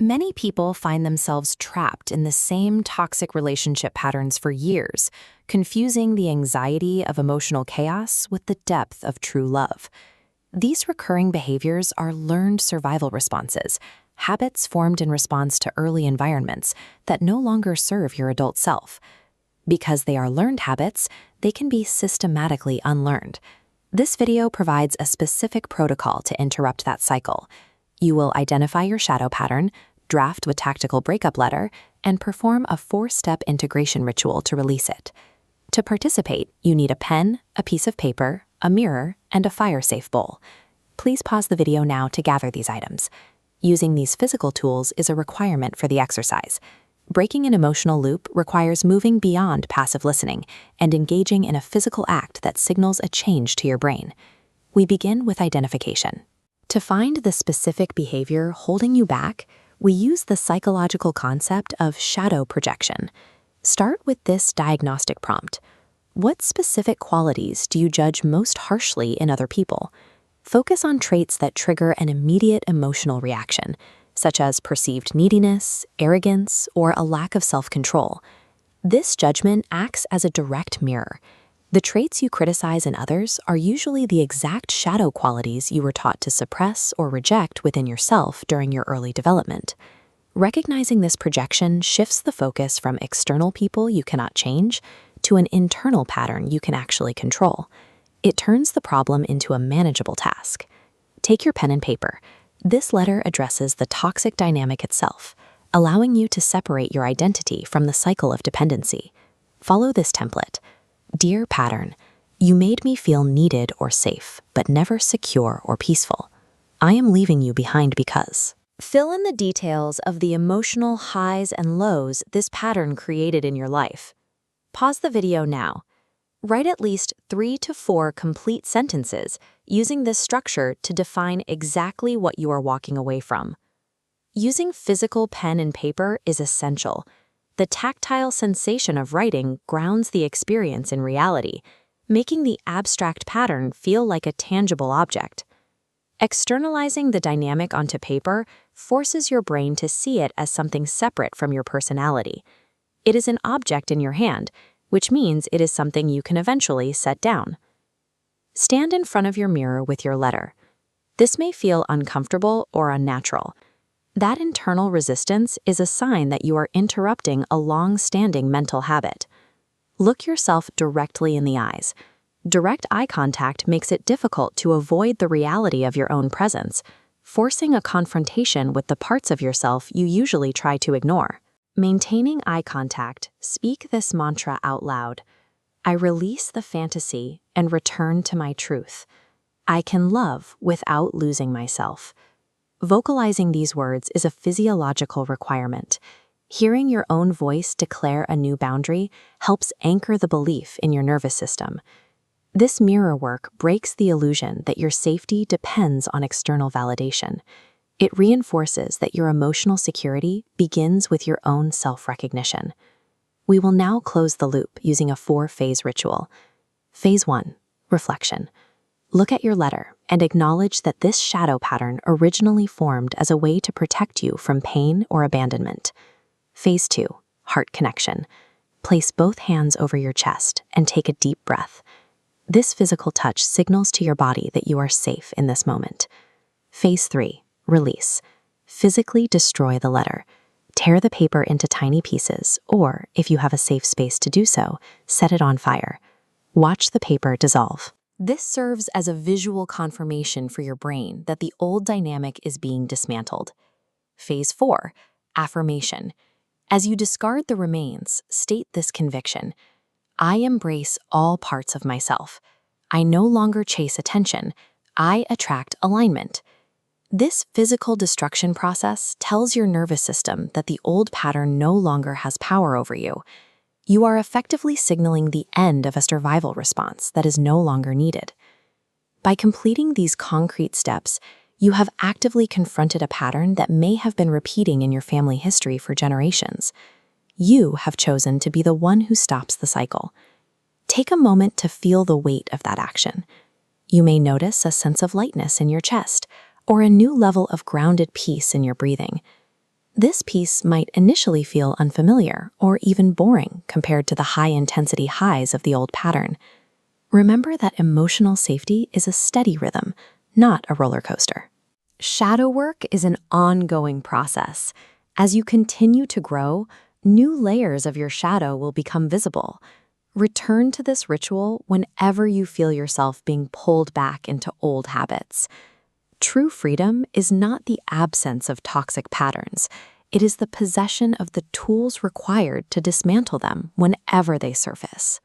Many people find themselves trapped in the same toxic relationship patterns for years, confusing the anxiety of emotional chaos with the depth of true love. These recurring behaviors are learned survival responses, habits formed in response to early environments that no longer serve your adult self. Because they are learned habits, they can be systematically unlearned. This video provides a specific protocol to interrupt that cycle. You will identify your shadow pattern, draft a tactical breakup letter, and perform a 4-step integration ritual to release it. To participate, you need a pen, a piece of paper, a mirror, and a fire-safe bowl. Please pause the video now to gather these items. Using these physical tools is a requirement for the exercise. Breaking an emotional loop requires moving beyond passive listening and engaging in a physical act that signals a change to your brain. We begin with identification. To find the specific behavior holding you back, we use the psychological concept of shadow projection. Start with this diagnostic prompt. What specific qualities do you judge most harshly in other people? Focus on traits that trigger an immediate emotional reaction, such as perceived neediness, arrogance, or a lack of self-control. This judgment acts as a direct mirror. The traits you criticize in others are usually the exact shadow qualities you were taught to suppress or reject within yourself during your early development. Recognizing this projection shifts the focus from external people you cannot change to an internal pattern you can actually control. It turns the problem into a manageable task. Take your pen and paper. This letter addresses the toxic dynamic itself, allowing you to separate your identity from the cycle of dependency. Follow this template. Dear pattern, you made me feel needed or safe, but never secure or peaceful. I am leaving you behind because. Fill in the details of the emotional highs and lows this pattern created in your life. Pause the video now. Write at least 3 to 4 complete sentences using this structure to define exactly what you are walking away from. Using physical pen and paper is essential. The tactile sensation of writing grounds the experience in reality, making the abstract pattern feel like a tangible object. Externalizing the dynamic onto paper forces your brain to see it as something separate from your personality. It is an object in your hand, which means it is something you can eventually set down. Stand in front of your mirror with your letter. This may feel uncomfortable or unnatural. That internal resistance is a sign that you are interrupting a long-standing mental habit. Look yourself directly in the eyes. Direct eye contact makes it difficult to avoid the reality of your own presence, forcing a confrontation with the parts of yourself you usually try to ignore. Maintaining eye contact, speak this mantra out loud. I release the fantasy and return to my truth. I can love without losing myself. Vocalizing these words is a physiological requirement. Hearing your own voice declare a new boundary helps anchor the belief in your nervous system. This mirror work breaks the illusion that your safety depends on external validation. It reinforces that your emotional security begins with your own self-recognition. We will now close the loop using a 4-phase ritual. Phase 1, reflection. Look at your letter and acknowledge that this shadow pattern originally formed as a way to protect you from pain or abandonment. Phase 2, heart connection. Place both hands over your chest and take a deep breath. This physical touch signals to your body that you are safe in this moment. Phase 3, release. Physically destroy the letter. Tear the paper into tiny pieces, or, if you have a safe space to do so, set it on fire. Watch the paper dissolve. This serves as a visual confirmation for your brain that the old dynamic is being dismantled. Phase 4, affirmation. As you discard the remains, state this conviction. I embrace all parts of myself. I no longer chase attention. I attract alignment. This physical destruction process tells your nervous system that the old pattern no longer has power over you. You are effectively signaling the end of a survival response that is no longer needed. By completing these concrete steps, you have actively confronted a pattern that may have been repeating in your family history for generations. You have chosen to be the one who stops the cycle. Take a moment to feel the weight of that action. You may notice a sense of lightness in your chest or a new level of grounded peace in your breathing. This piece might initially feel unfamiliar or even boring compared to the high-intensity highs of the old pattern. Remember that emotional safety is a steady rhythm, not a roller coaster. Shadow work is an ongoing process. As you continue to grow, new layers of your shadow will become visible. Return to this ritual whenever you feel yourself being pulled back into old habits. True freedom is not the absence of toxic patterns. It is the possession of the tools required to dismantle them whenever they surface.